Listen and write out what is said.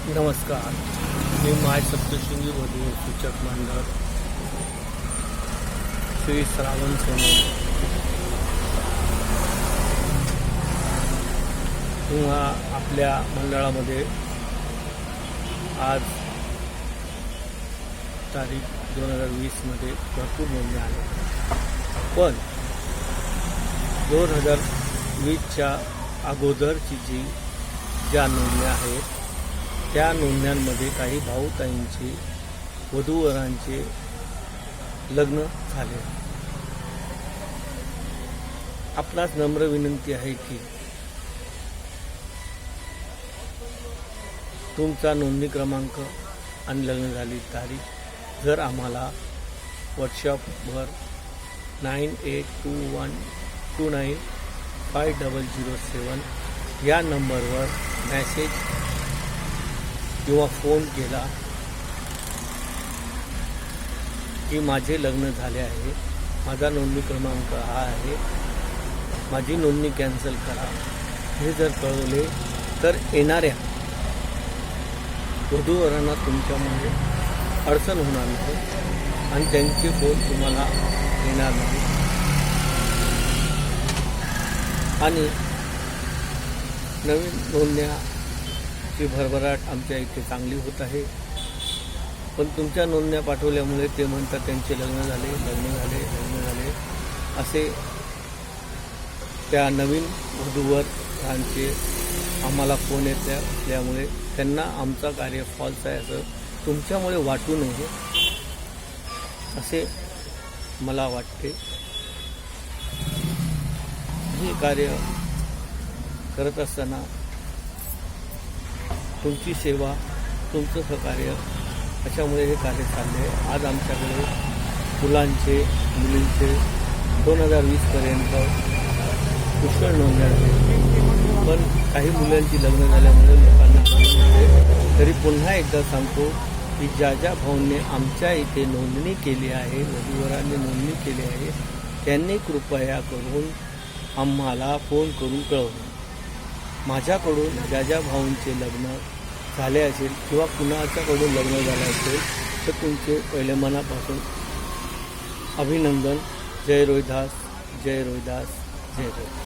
नमस्कार, मी माय सप्तशृंगी वधू सूचक मंडळ श्री श्रावण सोनवणे किंवा आपल्या मंडळामध्ये आज तारीख 2020 मध्ये भरपूर नोंदणी आल्या, पण 2020च्या अगोदरची ज्या नोंदण्या आहेत त्या नोंदण्यांमध्ये काही भाऊताईंचे वधूवरांचे लग्न झाले. आपणास नम्र विनंती आहे की तुमचा नोंदणी क्रमांक आणि लग्न झाली तारीख जर आम्हाला व्हॉट्सअपवर 9821295007 या नंबरवर मेसेज किंवा फोन केला की माझे लग्न झाले आहे, माझा नोंदणी क्रमांक हा आहे, माझी नोंदणी कॅन्सल करा, हे जर कळवले तर येणाऱ्या वधूवरांना तुमच्यामुळे अडचण होणार नाही आणि त्यांचे फोन तुम्हाला येणार नाही. आणि नवीन नोंदण्याची भरभराट आमच्या इथे चांगली होत आहे, पण तुमच्या नोंदण्या पाठवल्यामुळे ते म्हणतात त्यांचे लग्न झाले असे त्या नवीन वधूवरांचे आम्हाला फोन येत असल्यामुळे त्यांना आमचा कार्य फॉल्स आहे असं तुमच्यामुळे वाटू नये असे मला वाटते. हे कार्य करत असताना तुमची सेवा, तुमचं सहकार्य अशामुळे हे कार्य चालले आहे. आज आमच्याकडे मुलांचे मुलींचे 2020पर्यंत पुष्कळ नोंदण्या आहेत, पण काही मुलांची लग्न झाल्यामुळे लोकांना तरी पुन्हा एकदा सांगतो की ज्या भाऊंनी आमच्या इथे नोंदणी केली आहे, वधूवरांनी नोंदणी केली आहे, त्यांनी कृपया करून आम्हाला फोन करून कळवलं. माझ्याकडून ज्या भाऊंचे लग्न झाले असेल किंवा कुणाच्याकडून लग्न झालं असेल तर तुमचे पहिले मनापासून अभिनंदन. जय रोहिदास, जय रोहिदास, जय रोहिदास.